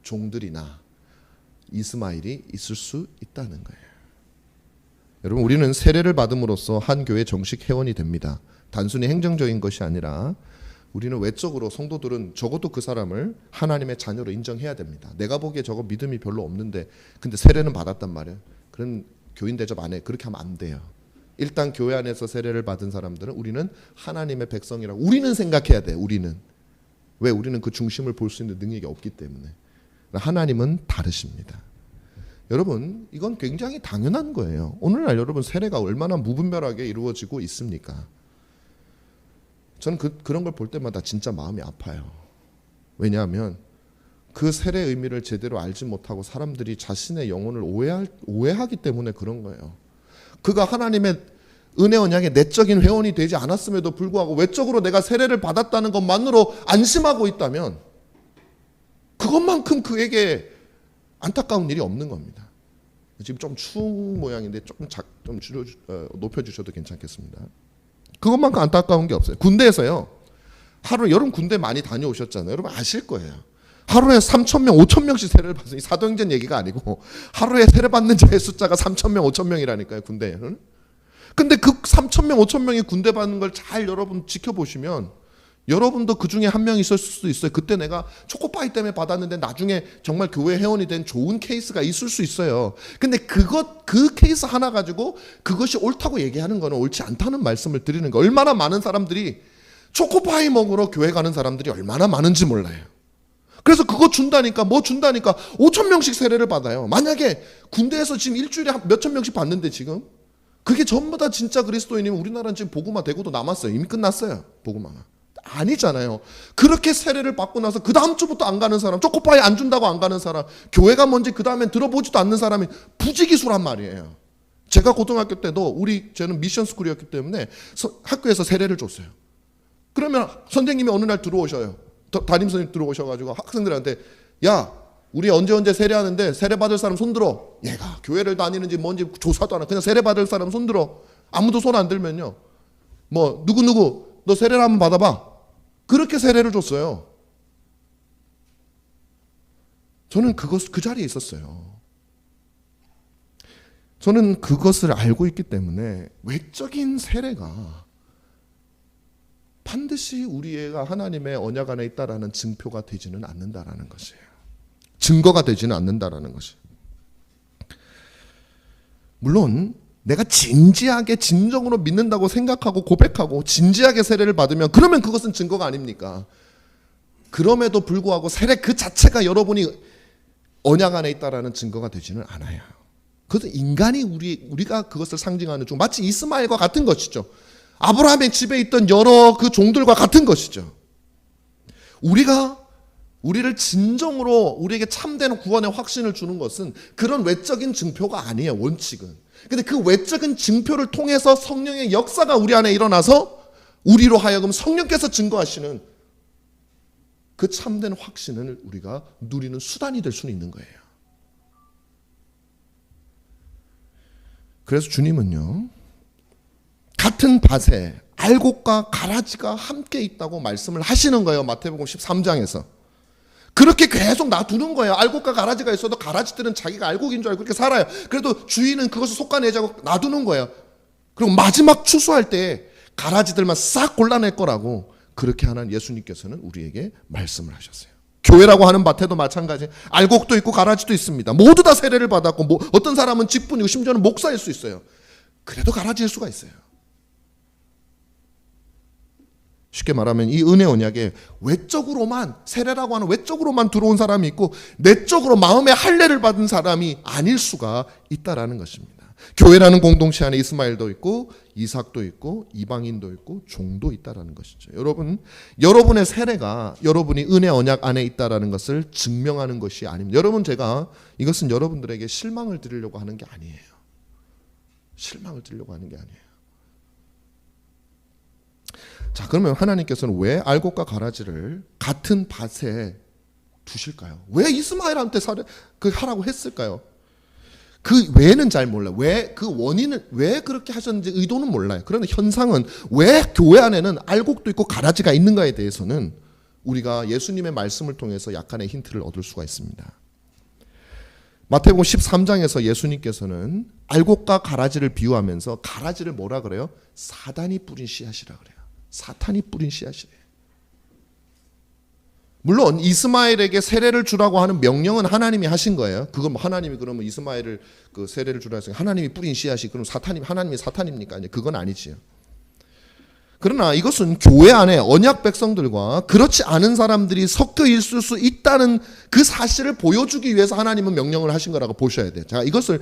Speaker 1: 종들이나 이스마엘이 있을 수 있다는 거예요. 여러분, 우리는 세례를 받음으로써 한 교회 정식 회원이 됩니다. 단순히 행정적인 것이 아니라 우리는 외적으로, 성도들은 적어도 그 사람을 하나님의 자녀로 인정해야 됩니다. 내가 보기에 저거 믿음이 별로 없는데 근데 세례는 받았단 말이에요. 그런 교인 대접 안 해. 그렇게 하면 안 돼요. 일단 교회 안에서 세례를 받은 사람들은 우리는 하나님의 백성이라고 우리는 생각해야 돼요. 우리는. 왜? 우리는 그 중심을 볼 수 있는 능력이 없기 때문에. 하나님은 다르십니다. 여러분, 이건 굉장히 당연한 거예요. 오늘날 여러분 세례가 얼마나 무분별하게 이루어지고 있습니까? 저는 그런 걸 볼 때마다 진짜 마음이 아파요. 왜냐하면 그 세례의 의미를 제대로 알지 못하고 사람들이 자신의 영혼을 오해하기 때문에 그런 거예요. 그가 하나님의 은혜 언약의 내적인 회원이 되지 않았음에도 불구하고 외적으로 내가 세례를 받았다는 것만으로 안심하고 있다면 그것만큼 그에게 안타까운 일이 없는 겁니다. 지금 좀 추운 모양인데 조금 높여주셔도 괜찮겠습니다. 그것만큼 안타까운 게 없어요. 군대에서요. 하루 여러분 군대 많이 다녀오셨잖아요. 여러분 아실 거예요. 하루에 3,000명, 5,000명씩 세례를 받아요. 사도행전 얘기가 아니고 하루에 세례 받는 자의 숫자가 3,000명, 5,000명이라니까요. 군대에는. 근데 그 3,000명, 5,000명이 군대 받는 걸 잘 여러분 지켜보시면 여러분도 그 중에 한 명이 있을 수도 있어요. 그때 내가 초코파이 때문에 받았는데 나중에 정말 교회 회원이 된 좋은 케이스가 있을 수 있어요. 근데 그 케이스 하나 가지고 그것이 옳다고 얘기하는 거는 옳지 않다는 말씀을 드리는 거예요. 얼마나 많은 사람들이 초코파이 먹으러 교회 가는 사람들이 얼마나 많은지 몰라요. 그래서 그거 준다니까 5,000명씩 세례를 받아요. 만약에 군대에서 지금 일주일에 몇천 명씩 받는데 지금 그게 전부 다 진짜 그리스도인이면 우리나라는 지금 복음화 되고도 남았어요. 이미 끝났어요. 복음화가. 아니잖아요. 그렇게 세례를 받고 나서 그 다음 주부터 안 가는 사람, 초코파이 안 준다고 안 가는 사람, 교회가 뭔지 그 다음엔 들어보지도 않는 사람이 부지기수란 말이에요. 제가 고등학교 때도 저는 미션 스쿨이었기 때문에 학교에서 세례를 줬어요. 그러면 선생님이 어느 날 들어오셔요. 담임 선생님 들어오셔가지고 학생들한테 야 우리 언제 세례하는데 세례 받을 사람 손들어. 얘가 교회를 다니는지 뭔지 조사도 안 하고 그냥 세례 받을 사람 손들어. 아무도 손 안 들면요. 뭐 누구 너 세례를 한번 받아봐. 그렇게 세례를 줬어요. 저는 그 자리에 있었어요. 저는 그것을 알고 있기 때문에 외적인 세례가 반드시 우리가 하나님의 언약 안에 있다라는 증표가 되지는 않는다라는 것이에요. 증거가 되지는 않는다라는 것이에요. 물론 내가 진지하게 진정으로 믿는다고 생각하고 고백하고 진지하게 세례를 받으면 그러면 그것은 증거가 아닙니까? 그럼에도 불구하고 세례 그 자체가 여러분이 언약 안에 있다라는 증거가 되지는 않아요. 그것은 인간이 우리가 그것을 상징하는 중 마치 이스마엘과 같은 것이죠. 아브라함의 집에 있던 여러 그 종들과 같은 것이죠. 우리를 진정으로 우리에게 참된 구원의 확신을 주는 것은 그런 외적인 증표가 아니에요. 원칙은. 근데 그 외적인 증표를 통해서 성령의 역사가 우리 안에 일어나서 우리로 하여금 성령께서 증거하시는 그 참된 확신을 우리가 누리는 수단이 될 수는 있는 거예요. 그래서 주님은요, 같은 밭에 알곡과 가라지가 함께 있다고 말씀을 하시는 거예요. 마태복음 13장에서. 그렇게 계속 놔두는 거예요. 알곡과 가라지가 있어도 가라지들은 자기가 알곡인 줄 알고 그렇게 살아요. 그래도 주인은 그것을 솎아내자고 놔두는 거예요. 그리고 마지막 추수할 때 가라지들만 싹 골라낼 거라고 그렇게 하는 예수님께서는 우리에게 말씀을 하셨어요. 교회라고 하는 밭에도 마찬가지. 알곡도 있고 가라지도 있습니다. 모두 다 세례를 받았고 어떤 사람은 직분이고 심지어는 목사일 수 있어요. 그래도 가라지일 수가 있어요. 쉽게 말하면 이 은혜 언약에 외적으로만 세례라고 하는 외적으로만 들어온 사람이 있고 내적으로 마음의 할례를 받은 사람이 아닐 수가 있다라는 것입니다. 교회라는 공동체 안에 이스마엘도 있고 이삭도 있고 이방인도 있고 종도 있다라는 것이죠. 여러분의 세례가 여러분이 은혜 언약 안에 있다라는 것을 증명하는 것이 아닙니다. 제가 이것은 여러분들에게 실망을 드리려고 하는 게 아니에요. 실망을 드리려고 하는 게 아니에요. 자, 그러면 하나님께서는 왜 알곡과 가라지를 같은 밭에 두실까요? 왜 이스마엘한테 하라고 했을까요? 그 왜는 잘 몰라요. 그 원인을 왜 그렇게 하셨는지 의도는 몰라요. 그런데 현상은 왜 교회 안에는 알곡도 있고 가라지가 있는가에 대해서는 우리가 예수님의 말씀을 통해서 약간의 힌트를 얻을 수가 있습니다. 마태복음 13장에서 예수님께서는 알곡과 가라지를 비유하면서 가라지를 뭐라 그래요? 사단이 뿌린 씨앗이라 그래요. 사탄이 뿌린 씨앗이래요. 물론 이스마엘에게 세례를 주라고 하는 명령은 하나님이 하신 거예요. 그건 하나님이 그러면 이스마엘을 그 세례를 주라 해서 하나님이 뿌린 씨앗이 그럼 하나님이 사탄입니까? 그건 아니지요. 그러나 이것은 교회 안에 언약 백성들과 그렇지 않은 사람들이 섞여 있을 수 있다는 그 사실을 보여주기 위해서 하나님은 명령을 하신 거라고 보셔야 돼요. 자, 이것을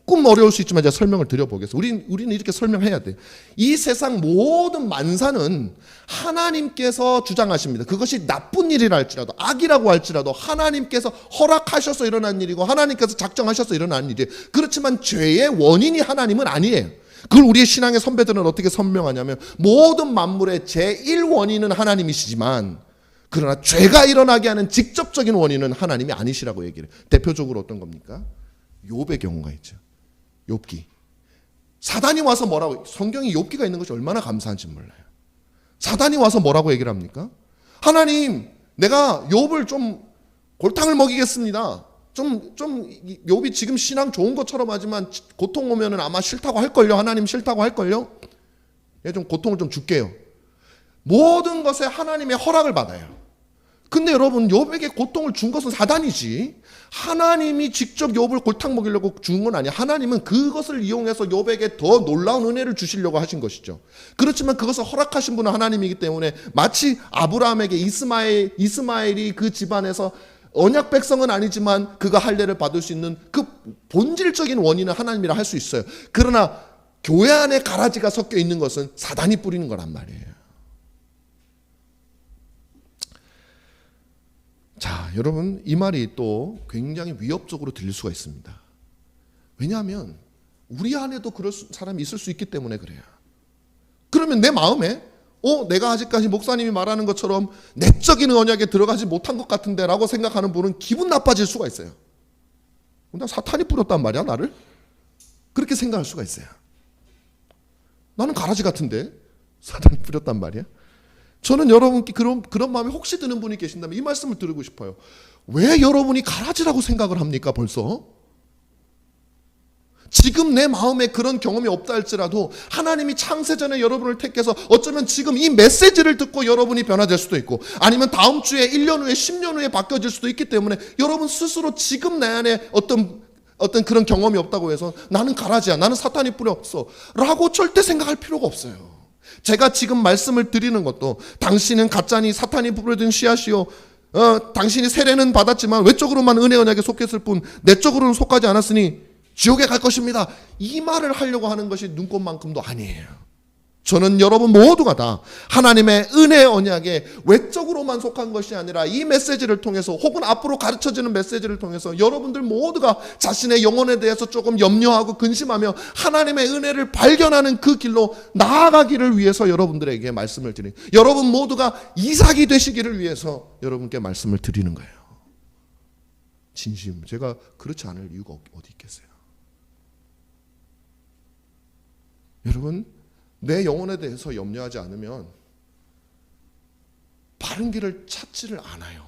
Speaker 1: 조금 어려울 수 있지만 제가 설명을 드려보겠습니다. 우리는 이렇게 설명해야 돼. 이 세상 모든 만사는 하나님께서 주장하십니다. 그것이 나쁜 일이라 할지라도, 악이라고 할지라도 하나님께서 허락하셔서 일어난 일이고 하나님께서 작정하셔서 일어난 일이에요. 그렇지만 죄의 원인이 하나님은 아니에요. 그걸 우리의 신앙의 선배들은 어떻게 설명하냐면, 모든 만물의 제1원인은 하나님이시지만 그러나 죄가 일어나게 하는 직접적인 원인은 하나님이 아니시라고 얘기를 해요. 대표적으로 어떤 겁니까? 욥의 경우가 있죠. 욥기. 사단이 와서 뭐라고, 성경에 욥기가 있는 것이 얼마나 감사한지 몰라요. 사단이 와서 뭐라고 얘기를 합니까? 하나님, 내가 욥을 좀 골탕을 먹이겠습니다. 좀 욥이 지금 신앙 좋은 것처럼 하지만 고통 오면은 아마 싫다고 할걸요. 하나님 싫다고 할걸요. 좀 고통을 좀 줄게요. 모든 것에 하나님의 허락을 받아요. 근데 여러분, 욥에게 고통을 준 것은 사단이지 하나님이 직접 욥을 골탕 먹이려고 준 건 아니야. 하나님은 그것을 이용해서 욥에게 더 놀라운 은혜를 주시려고 하신 것이죠. 그렇지만 그것을 허락하신 분은 하나님이기 때문에, 마치 아브라함에게 이스마엘이 그 집안에서 언약 백성은 아니지만 그가 할례를 받을 수 있는 그 본질적인 원인은 하나님이라 할 수 있어요. 그러나 교회 안에 가라지가 섞여 있는 것은 사단이 뿌리는 거란 말이에요. 자, 여러분, 이 말이 또 굉장히 위협적으로 들릴 수가 있습니다. 왜냐하면 우리 안에도 그럴 사람이 있을 수 있기 때문에 그래요. 그러면 내 마음에 내가 아직까지 목사님이 말하는 것처럼 내적인 언약에 들어가지 못한 것 같은데 라고 생각하는 분은 기분 나빠질 수가 있어요. 나 사탄이 뿌렸단 말이야, 나를? 그렇게 생각할 수가 있어요. 나는 가라지 같은데 사탄이 뿌렸단 말이야. 저는 여러분께 그런 마음이 혹시 드는 분이 계신다면 이 말씀을 드리고 싶어요. 왜 여러분이 가라지라고 생각을 합니까, 벌써? 지금 내 마음에 그런 경험이 없다 할지라도 하나님이 창세전에 여러분을 택해서 어쩌면 지금 이 메시지를 듣고 여러분이 변화될 수도 있고, 아니면 다음 주에 1년 후에 10년 후에 바뀌어질 수도 있기 때문에 여러분 스스로 지금 내 안에 어떤 그런 경험이 없다고 해서 나는 가라지야, 나는 사탄이 뿌렸어 라고 절대 생각할 필요가 없어요. 제가 지금 말씀을 드리는 것도 당신은 가짜니 사탄이 뿌려준 씨앗이요, 당신이 세례는 받았지만 외적으로만 은혜 언약에 속했을 뿐 내적으로는 속하지 않았으니 지옥에 갈 것입니다. 이 말을 하려고 하는 것이 눈꽃만큼도 아니에요. 저는 여러분 모두가 다 하나님의 은혜 언약에 외적으로만 속한 것이 아니라 이 메시지를 통해서, 혹은 앞으로 가르쳐지는 메시지를 통해서 여러분들 모두가 자신의 영혼에 대해서 조금 염려하고 근심하며 하나님의 은혜를 발견하는 그 길로 나아가기를 위해서 여러분들에게 말씀을 드리는, 여러분 모두가 이삭이 되시기를 위해서 여러분께 말씀을 드리는 거예요. 진심, 제가 그렇지 않을 이유가 어디 있겠어요. 여러분, 내 영혼에 대해서 염려하지 않으면 바른 길을 찾지를 않아요.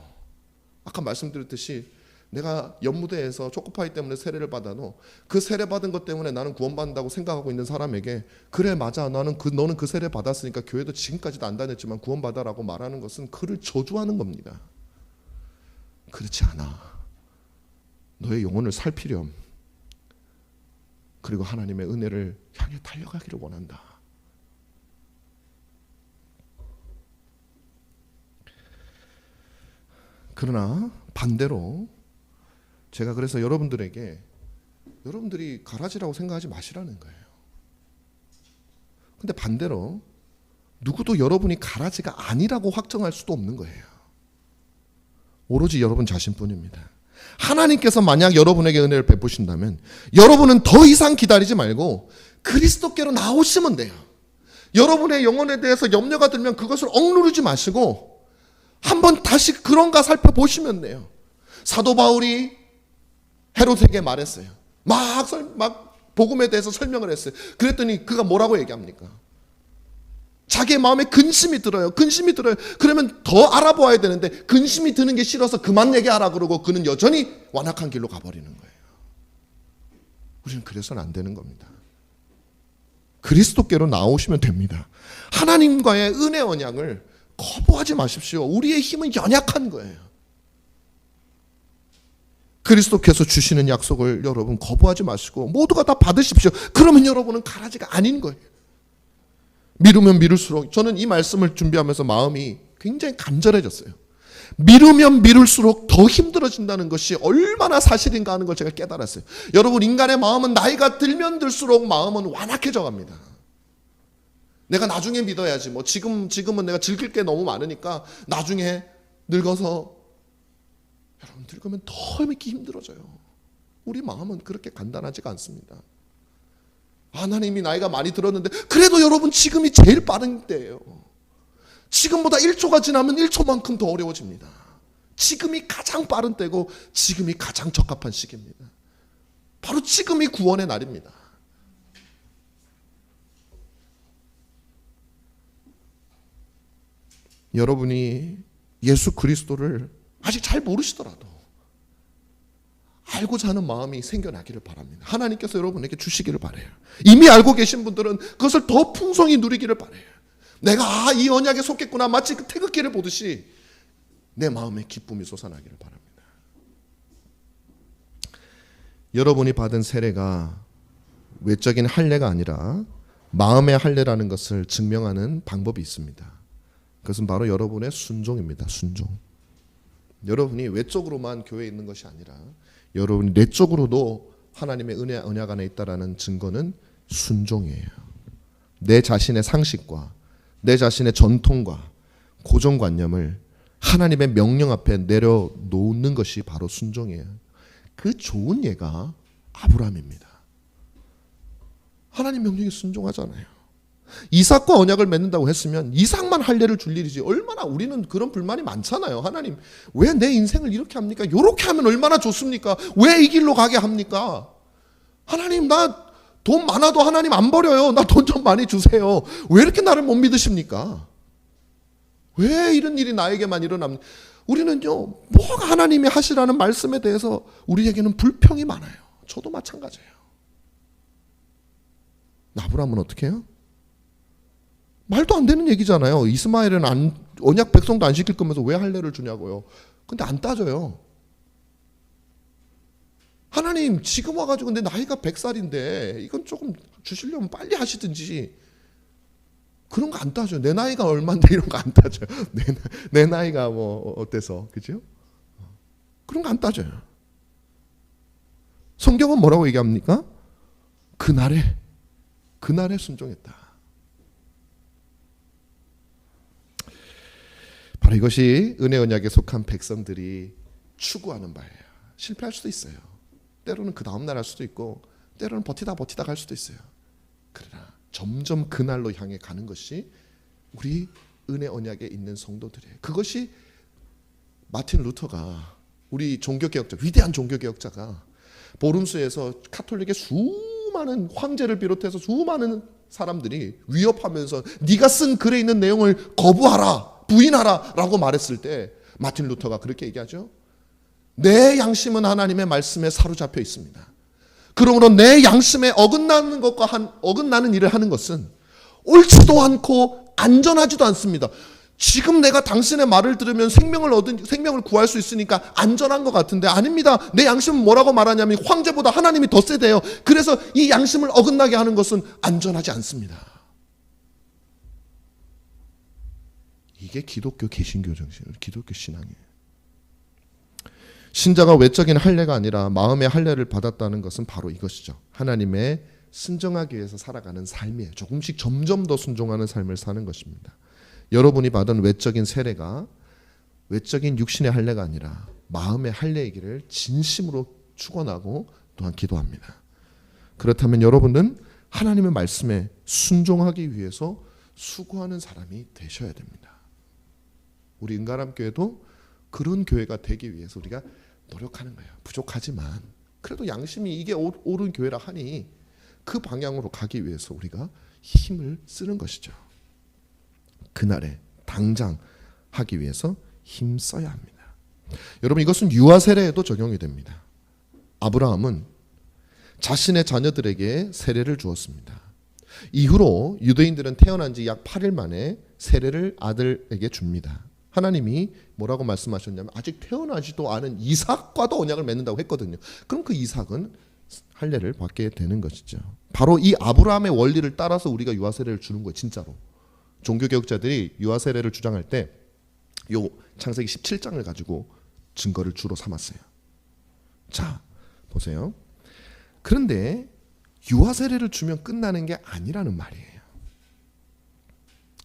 Speaker 1: 아까 말씀드렸듯이 내가 연무대에서 초코파이 때문에 세례를 받아도 그 세례 받은 것 때문에 나는 구원받는다고 생각하고 있는 사람에게, 그래 맞아, 너는 그 세례 받았으니까 교회도 지금까지도 안 다녔지만 구원받아라고 말하는 것은 그를 저주하는 겁니다. 그렇지 않아. 너의 영혼을 살피렴, 그리고 하나님의 은혜를 향해 달려가기를 원한다. 그러나 반대로 제가 그래서 여러분들이 가라지라고 생각하지 마시라는 거예요. 근데 반대로 누구도 여러분이 가라지가 아니라고 확정할 수도 없는 거예요. 오로지 여러분 자신뿐입니다. 하나님께서 만약 여러분에게 은혜를 베푸신다면 여러분은 더 이상 기다리지 말고 그리스도께로 나오시면 돼요. 여러분의 영혼에 대해서 염려가 들면 그것을 억누르지 마시고 한번 다시 그런가 살펴보시면 돼요. 사도 바울이 헤롯에게 말했어요. 막 복음에 대해서 설명을 했어요. 그랬더니 그가 뭐라고 얘기합니까? 자기의 마음에 근심이 들어요. 그러면 더 알아보아야 되는데 근심이 드는 게 싫어서 그만 얘기하라 그러고 그는 여전히 완악한 길로 가버리는 거예요. 우리는 그래서는 안 되는 겁니다. 그리스도께로 나오시면 됩니다. 하나님과의 은혜 언약을 거부하지 마십시오. 우리의 힘은 연약한 거예요. 그리스도께서 주시는 약속을 여러분 거부하지 마시고 모두가 다 받으십시오. 그러면 여러분은 가라지가 아닌 거예요. 미루면 미룰수록, 저는 이 말씀을 준비하면서 마음이 굉장히 간절해졌어요. 미루면 미룰수록 더 힘들어진다는 것이 얼마나 사실인가 하는 걸 제가 깨달았어요. 여러분, 인간의 마음은 나이가 들면 들수록 마음은 완악해져 갑니다. 내가 나중에 믿어야지. 뭐 지금은 내가 즐길 게 너무 많으니까 나중에 늙어서, 여러분, 늙으면 더 믿기 힘들어져요. 우리 마음은 그렇게 간단하지가 않습니다. 하나님이 나이가 많이 들었는데 그래도 여러분 지금이 제일 빠른 때예요. 지금보다 1초가 지나면 1초만큼 더 어려워집니다. 지금이 가장 빠른 때고 지금이 가장 적합한 시기입니다. 바로 지금이 구원의 날입니다. 여러분이 예수 그리스도를 아직 잘 모르시더라도 알고자 하는 마음이 생겨나기를 바랍니다. 하나님께서 여러분에게 주시기를 바라요. 이미 알고 계신 분들은 그것을 더 풍성히 누리기를 바라요. 내가 이 언약에 속했구나, 마치 그 태극기를 보듯이 내 마음에 기쁨이 솟아나기를 바랍니다. 여러분이 받은 세례가 외적인 할례가 아니라 마음의 할례라는 것을 증명하는 방법이 있습니다. 그것은 바로 여러분의 순종입니다. 순종. 여러분이 외적으로만 교회에 있는 것이 아니라 여러분이 내적으로도 하나님의 은혜 언약 안에 있다라는 증거는 순종이에요. 내 자신의 상식과 내 자신의 전통과 고정관념을 하나님의 명령 앞에 내려놓는 것이 바로 순종이에요. 그 좋은 예가 아브라함입니다. 하나님 명령에 순종하잖아요. 이삭과 언약을 맺는다고 했으면 이삭만 할례를 줄 일이지, 얼마나 우리는 그런 불만이 많잖아요. 하나님 왜 내 인생을 이렇게 합니까? 이렇게 하면 얼마나 좋습니까? 왜 이 길로 가게 합니까? 하나님, 나 돈 많아도 하나님 안 버려요. 나 돈 좀 많이 주세요. 왜 이렇게 나를 못 믿으십니까? 왜 이런 일이 나에게만 일어납니까? 우리는요, 뭐가 하나님이 하시라는 말씀에 대해서 우리에게는 불평이 많아요. 저도 마찬가지예요. 아브라함은 어떻게 해요? 말도 안 되는 얘기잖아요. 이스마엘은 언약 백성도 안 시킬 거면서 왜 할례를 주냐고요. 근데 안 따져요. 하나님, 지금 와가지고 내 나이가 100살인데 이건 조금 주시려면 빨리 하시든지, 그런 거 안 따져요. 내 나이가 얼마인데 이런 거 안 따져요. 내 나이가 뭐 어때서, 그죠? 그런 거 안 따져요. 성경은 뭐라고 얘기합니까? 그날에 순종했다. 바로 이것이 은혜 언약에 속한 백성들이 추구하는 바예요. 실패할 수도 있어요. 때로는 그 다음 날 할 수도 있고, 때로는 버티다 갈 수도 있어요. 그러나 점점 그날로 향해 가는 것이 우리 은혜 언약에 있는 성도들이에요. 그것이 마틴 루터가, 우리 종교개혁자, 위대한 종교개혁자가 보름수에서 카톨릭의 수많은 황제를 비롯해서 수많은 사람들이 위협하면서 네가 쓴 글에 있는 내용을 거부하라, 부인하라 라고 말했을 때 마틴 루터가 그렇게 얘기하죠. 내 양심은 하나님의 말씀에 사로잡혀 있습니다. 그러므로 내 양심에 어긋나는 일을 하는 것은 옳지도 않고 안전하지도 않습니다. 지금 내가 당신의 말을 들으면 생명을 구할 수 있으니까 안전한 것 같은데 아닙니다. 내 양심은 뭐라고 말하냐면 황제보다 하나님이 더 세대요. 그래서 이 양심을 어긋나게 하는 것은 안전하지 않습니다. 이게 기독교 개신교 정신이에요. 기독교 신앙이에요. 신자가 외적인 할례가 아니라 마음의 할례를 받았다는 것은 바로 이것이죠. 하나님의 순종하기 위해서 살아가는 삶이에요. 조금씩 점점 더 순종하는 삶을 사는 것입니다. 여러분이 받은 외적인 세례가 외적인 육신의 할례가 아니라 마음의 할례이기를 진심으로 축원하고 또한 기도합니다. 그렇다면 여러분은 하나님의 말씀에 순종하기 위해서 수고하는 사람이 되셔야 됩니다. 우리 은가람교회도 그런 교회가 되기 위해서 우리가 노력하는 거예요. 부족하지만 그래도 양심이 이게 옳은 교회라 하니 그 방향으로 가기 위해서 우리가 힘을 쓰는 것이죠. 그날에 당장 하기 위해서 힘써야 합니다. 여러분, 이것은 유아 세례에도 적용이 됩니다. 아브라함은 자신의 자녀들에게 세례를 주었습니다. 이후로 유대인들은 태어난 지 약 8일 만에 세례를 아들에게 줍니다. 하나님이 뭐라고 말씀하셨냐면 아직 태어나지도 않은 이삭과도 언약을 맺는다고 했거든요. 그럼 그 이삭은 할례를 받게 되는 것이죠. 바로 이 아브라함의 원리를 따라서 우리가 유아 세례를 주는 거예요. 진짜로. 종교개혁자들이 유아 세례를 주장할 때 요 창세기 17장을 가지고 증거를 주로 삼았어요. 자, 보세요. 그런데 유아 세례를 주면 끝나는 게 아니라는 말이에요.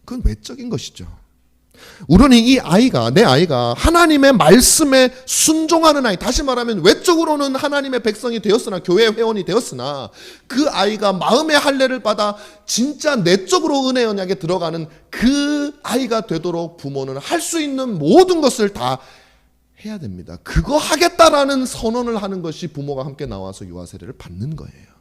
Speaker 1: 그건 외적인 것이죠. 우리는 이 아이가, 내 아이가 하나님의 말씀에 순종하는 아이, 다시 말하면 외적으로는 하나님의 백성이 되었으나, 교회 회원이 되었으나, 그 아이가 마음의 할례를 받아 진짜 내적으로 은혜 언약에 들어가는 그 아이가 되도록 부모는 할 수 있는 모든 것을 다 해야 됩니다. 그거 하겠다라는 선언을 하는 것이 부모가 함께 나와서 유아 세례를 받는 거예요.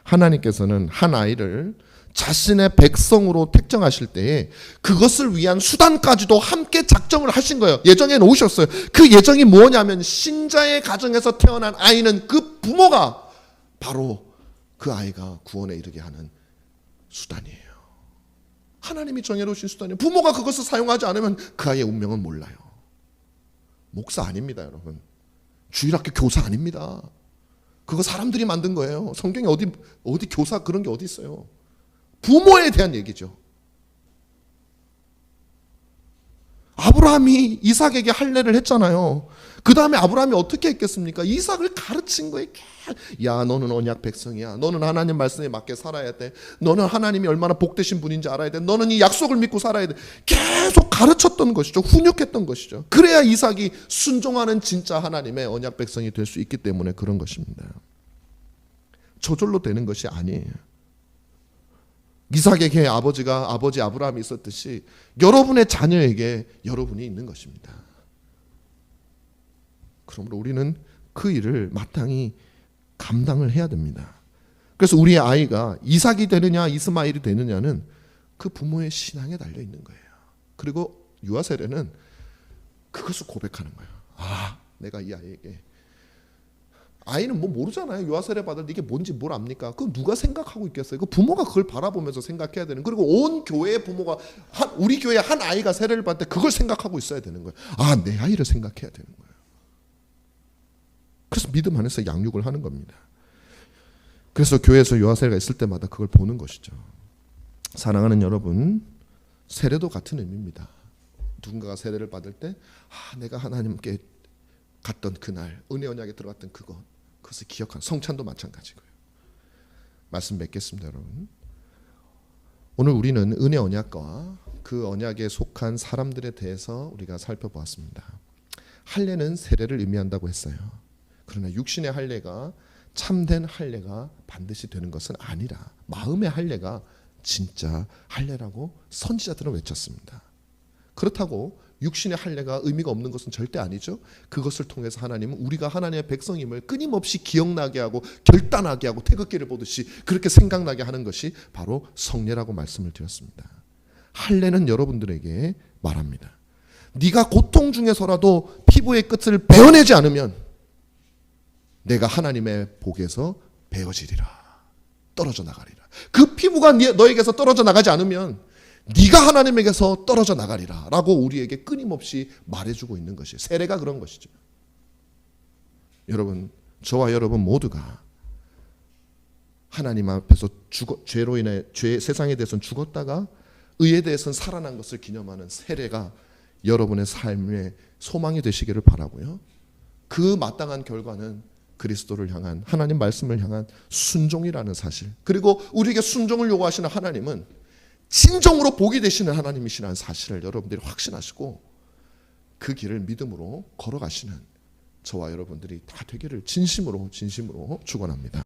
Speaker 1: 하나님께서는 한 아이를 자신의 백성으로 택정하실 때에 그것을 위한 수단까지도 함께 작정을 하신 거예요. 예정해 놓으셨어요. 그 예정이 뭐냐면, 신자의 가정에서 태어난 아이는 그 부모가 바로 그 아이가 구원에 이르게 하는 수단이에요. 하나님이 정해놓으신 수단이에요. 부모가 그것을 사용하지 않으면 그 아이의 운명은 몰라요. 목사 아닙니다, 여러분. 주일학교 교사 아닙니다. 그거 사람들이 만든 거예요. 성경에 어디 교사 그런 게 어디 있어요. 부모에 대한 얘기죠. 아브라함이 이삭에게 할례를 했잖아요. 그 다음에 아브라함이 어떻게 했겠습니까? 이삭을 가르친 거예요. 야, 너는 언약 백성이야. 너는 하나님 말씀에 맞게 살아야 돼. 너는 하나님이 얼마나 복되신 분인지 알아야 돼. 너는 이 약속을 믿고 살아야 돼. 계속 가르쳤던 것이죠. 훈육했던 것이죠. 그래야 이삭이 순종하는 진짜 하나님의 언약 백성이 될 수 있기 때문에 그런 것입니다. 저절로 되는 것이 아니에요. 이삭에게 아버지 아브라함이 있었듯이 여러분의 자녀에게 여러분이 있는 것입니다. 그러므로 우리는 그 일을 마땅히 감당을 해야 됩니다. 그래서 우리의 아이가 이삭이 되느냐 이스마엘이 되느냐는 그 부모의 신앙에 달려 있는 거예요. 그리고 유아 세례는 그것을 고백하는 거예요. 아, 내가 이 아이에게, 아이는 뭐 모르잖아요. 유아 세례 받을 때 이게 뭔지 뭘 압니까? 그건 누가 생각하고 있겠어요? 그 부모가 그걸 바라보면서 생각해야 되는. 그리고 온 교회의 부모가 우리 교회 한 아이가 세례를 받을 때 그걸 생각하고 있어야 되는 거예요. 아, 내 아이를 생각해야 되는 거예요. 그래서 믿음 안에서 양육을 하는 겁니다. 그래서 교회에서 유아 세례가 있을 때마다 그걸 보는 것이죠. 사랑하는 여러분, 세례도 같은 의미입니다. 누군가가 세례를 받을 때, 아, 내가 하나님께 갔던 그날 은혜 언약에 들어갔던 그것을 기억한, 성찬도 마찬가지고요. 말씀 맺겠습니다, 여러분. 오늘 우리는 은혜 언약과 그 언약에 속한 사람들에 대해서 우리가 살펴보았습니다. 할례는 세례를 의미한다고 했어요. 그러나 육신의 할례가 참된 할례가 반드시 되는 것은 아니라 마음의 할례가 진짜 할례라고 선지자들은 외쳤습니다. 그렇다고 육신의 할례가 의미가 없는 것은 절대 아니죠. 그것을 통해서 하나님은 우리가 하나님의 백성임을 끊임없이 기억나게 하고 결단하게 하고 태극기를 보듯이 그렇게 생각나게 하는 것이 바로 성례라고 말씀을 드렸습니다. 할례는 여러분들에게 말합니다. 네가 고통 중에서라도 피부의 끝을 베어내지 않으면 내가 하나님의 복에서 베어지리라, 떨어져 나가리라. 그 피부가 너에게서 떨어져 나가지 않으면 네가 하나님에게서 떨어져 나가리라 라고 우리에게 끊임없이 말해주고 있는 것이에요. 세례가 그런 것이죠. 여러분, 저와 여러분 모두가 하나님 앞에서 죄로 인해 세상에 대해서는 죽었다가 의에 대해서는 살아난 것을 기념하는 세례가 여러분의 삶의 소망이 되시기를 바라고요. 그 마땅한 결과는 그리스도를 향한, 하나님 말씀을 향한 순종이라는 사실, 그리고 우리에게 순종을 요구하시는 하나님은 진정으로 복이 되시는 하나님이시라는 사실을 여러분들이 확신하시고 그 길을 믿음으로 걸어가시는 저와 여러분들이 다 되기를 진심으로 축원합니다.